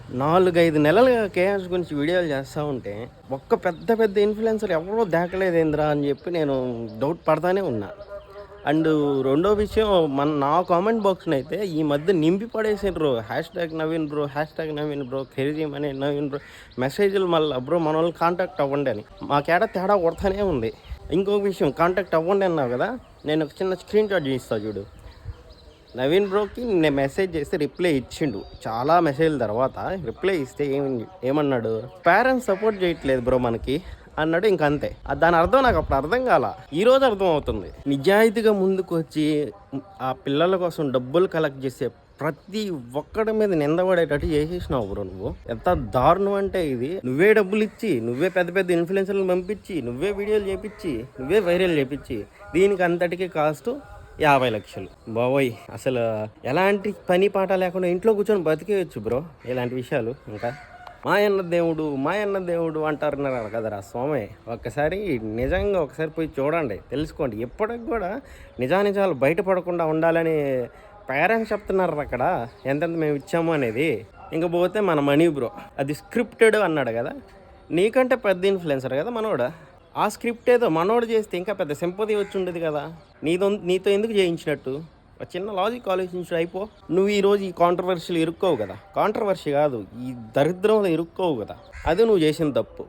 4, 5 నెలలుగా కేఎస్ గురించి వీడియోలు చేస్తా ఉంటే, ఒక్క పెద్ద పెద్ద ఇన్‌ఫ్లుయెన్సర్ ఎవరో దేకలేదేందిరా అని చెప్పి నేను డౌట్ పడతానే ఉన్నా. అండ్ రెండో విషయం నా కామెంట్ బాక్స్‌నైతే ఈ మధ్య నింపి పడేసిండ్రు. #Naveen bro, #Naveen bro, crazy money Naveen bro మెసేజ్‌లు మళ్ళా బ్రో మనోళ్ళని కాంటాక్ట్ అవ్వండి అని. మాకేడ తేడా కొడతానే ఉంది. ఇంకొక విషయం కాంటాక్ట్ అవ్వండి అన్నావు కదా! నేను ఒక చిన్న స్క్రీన్ షాట్ చూపిస్తా చూడు. నవీన్ బ్రోకి నేను మెసేజ్ చేస్తే రిప్లై ఇచ్చిండు. చాలా మెసేజ్ల తర్వాత రిప్లై ఇస్తే ఏమన్నాడు, పేరెంట్స్ సపోర్ట్ చేయట్లేదు బ్రో మనకి అన్నాడు. ఇంకంతే. దాని అర్థం నాకు అప్పుడు అర్థం కాల. ఈరోజు అర్థం అవుతుంది. నిజాయితీగా ముందుకు వచ్చి ఆ పిల్లల కోసం డబ్బులు కలెక్ట్ చేసే ప్రతి ఒక్కడి మీద నిందపడేటట్టు చేసేసినావు బ్రో నువ్వు. ఎంత దారుణం అంటే ఇది. నువ్వే డబ్బులు ఇచ్చి, నువ్వే పెద్ద పెద్ద ఇన్ఫ్లుయెన్సర్లను పంపించి, నువ్వే వీడియోలు చేపించి, నువ్వే వైరల్ చేపించి, దీనికి అంతటికీ కాస్ట్ 50 లక్షలు. బాబోయ్, అసలు ఎలాంటి పని పాట లేకుండా ఇంట్లో కూర్చొని బతికేయచ్చు బ్రో. ఇలాంటి విషయాలు ఇంకా మాయన్న దేవుడు అంటారు కదరా స్వామి. ఒక్కసారి నిజంగా ఒకసారి పోయి చూడండి, తెలుసుకోండి. ఎప్పటికి కూడా నిజానిజాలు బయటపడకుండా ఉండాలని పేరెంట్స్ చెప్తున్నారు అక్కడ ఎంతెంత మేము ఇచ్చాము అనేది. ఇంక పోతే మన మనీ బ్రో, అది స్క్రిప్టెడ్ అన్నాడు కదా. నీకంటే పెద్ద ఇన్ఫ్లుయెన్సర్ కదా మనోడు. ఆ స్క్రిప్ట్ ఏదో మనోడు చేస్తే ఇంకా పెద్ద సింపతి వచ్చి ఉండేది కదా. నీతో ఎందుకు చేయించినట్టు ఒక చిన్న లాజిక్ ఆలోచించు అయిపో. నువ్వు ఈరోజు ఈ కాంట్రవర్షియలు ఇరుక్కోవు కదా. కాంట్రవర్షి కాదు, ఈ దరిద్రంలో ఇరుక్కోవు కదా. అది నువ్వు చేసిన తప్పు.